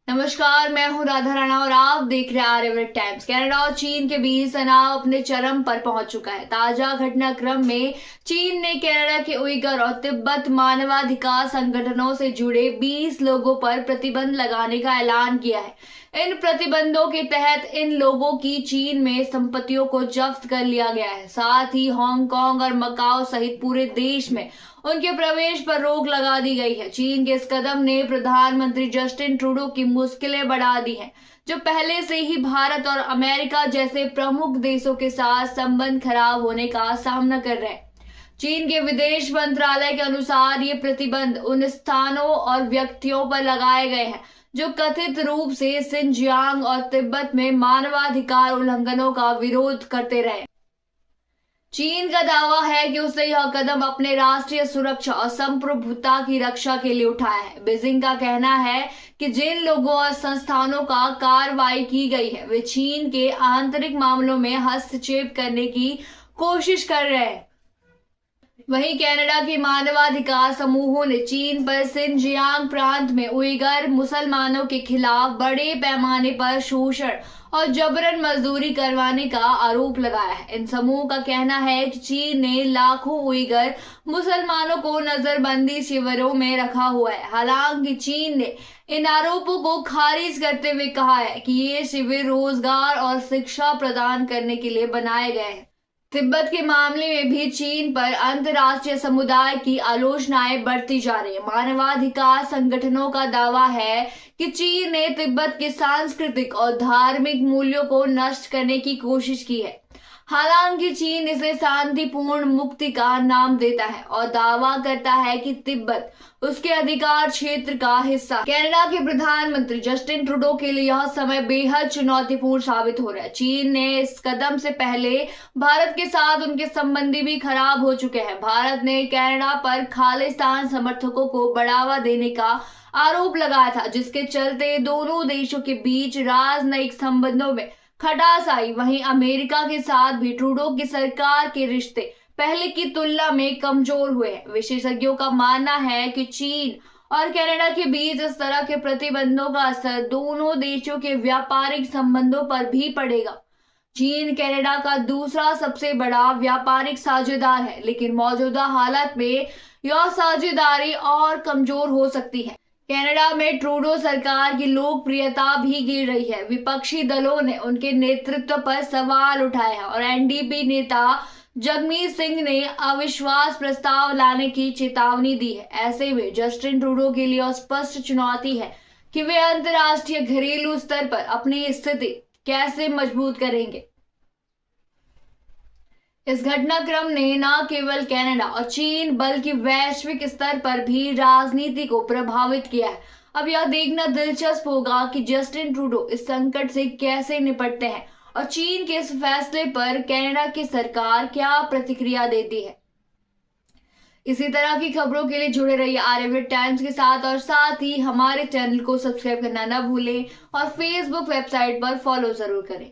नमस्कार, मैं हूं राधा राणा और आप देख रहे हैं आर्यव्रत टाइम्स। कनाडा और चीन के बीच तनाव अपने चरम पर पहुंच चुका है। ताजा घटनाक्रम में चीन ने कनाडा के उइगर और तिब्बत मानवाधिकार संगठनों से जुड़े 20 लोगों पर प्रतिबंध लगाने का ऐलान किया है। इन प्रतिबंधों के तहत इन लोगों की चीन में संपत्तियों को जब्त कर लिया गया है। साथ ही हांगकांग और मकाओ सहित पूरे देश में उनके प्रवेश पर रोक लगा दी गई है। चीन के इस कदम ने प्रधानमंत्री जस्टिन ट्रूडो की मुश्किलें बढ़ा दी हैं, जो पहले से ही भारत और अमेरिका जैसे प्रमुख देशों के साथ संबंध खराब होने का सामना कर रहे हैं। चीन के विदेश मंत्रालय के अनुसार ये प्रतिबंध उन स्थानों और व्यक्तियों पर लगाए गए हैं जो कथित रूप से सिंजियांग और तिब्बत में मानवाधिकार उल्लंघनों का विरोध करते रहे। चीन का दावा है कि उसने यह कदम अपने राष्ट्रीय सुरक्षा और संप्रभुता की रक्षा के लिए उठाया है। बीजिंग का कहना है कि जिन लोगों और संस्थानों का कार्रवाई की गई है वे चीन के आंतरिक मामलों में हस्तक्षेप करने की कोशिश कर रहे हैं। वहीं कनाडा के मानवाधिकार समूहों ने चीन पर सिंजियांग प्रांत में उइगर मुसलमानों के खिलाफ बड़े पैमाने पर शोषण और जबरन मजदूरी करवाने का आरोप लगाया है। इन समूह का कहना है कि चीन ने लाखों उइगर मुसलमानों को नजरबंदी शिविरों में रखा हुआ है। हालांकि चीन ने इन आरोपों को खारिज करते हुए कहा है कि ये शिविर रोजगार और शिक्षा प्रदान करने के लिए बनाए गए हैं। तिब्बत के मामले में भी चीन पर अंतर्राष्ट्रीय समुदाय की आलोचनाएं बढ़ती जा रही है। मानवाधिकार संगठनों का दावा है कि चीन ने तिब्बत के सांस्कृतिक और धार्मिक मूल्यों को नष्ट करने की कोशिश की है। हालांकि चीन इसे शांतिपूर्ण मुक्ति का नाम देता है और दावा करता है कि तिब्बत उसके अधिकार क्षेत्र का हिस्सा। कनाडा के प्रधानमंत्री जस्टिन ट्रूडो के लिए यह समय बेहद चुनौतीपूर्ण साबित हो रहा है। चीन ने इस कदम से पहले भारत के साथ उनके संबंधी भी खराब हो चुके हैं। भारत ने कनाडा पर खालिस्तान समर्थकों को बढ़ावा देने का आरोप लगाया था, जिसके चलते दोनों देशों के बीच राजनयिक संबंधों में खटास आई। वहीं अमेरिका के साथ भी ट्रूडो की सरकार के रिश्ते पहले की तुलना में कमजोर हुए हैं। विशेषज्ञों का मानना है कि चीन और कनाडा के बीच इस तरह के प्रतिबंधों का असर दोनों देशों के व्यापारिक संबंधों पर भी पड़ेगा। चीन कनाडा का दूसरा सबसे बड़ा व्यापारिक साझेदार है, लेकिन मौजूदा हालत में यह साझेदारी और कमजोर हो सकती है। कनाडा में ट्रूडो सरकार की लोकप्रियता भी गिर रही है। विपक्षी दलों ने उनके नेतृत्व पर सवाल उठाए हैं और एनडीपी नेता जगमीत सिंह ने अविश्वास प्रस्ताव लाने की चेतावनी दी है। ऐसे में जस्टिन ट्रूडो के लिए स्पष्ट चुनौती है कि वे अंतर्राष्ट्रीय घरेलू स्तर पर अपनी स्थिति कैसे मजबूत करेंगे। इस घटनाक्रम ने न केवल कनाडा और चीन बल्कि वैश्विक स्तर पर भी राजनीति को प्रभावित किया है। अब यह देखना दिलचस्प होगा कि जस्टिन ट्रूडो इस संकट से कैसे निपटते हैं और चीन के इस फैसले पर कनाडा की सरकार क्या प्रतिक्रिया देती है। इसी तरह की खबरों के लिए जुड़े रहिए आर्यव्रत टाइम्स के साथ और साथ ही हमारे चैनल को सब्सक्राइब करना न भूलें और फेसबुक वेबसाइट पर फॉलो जरूर करें।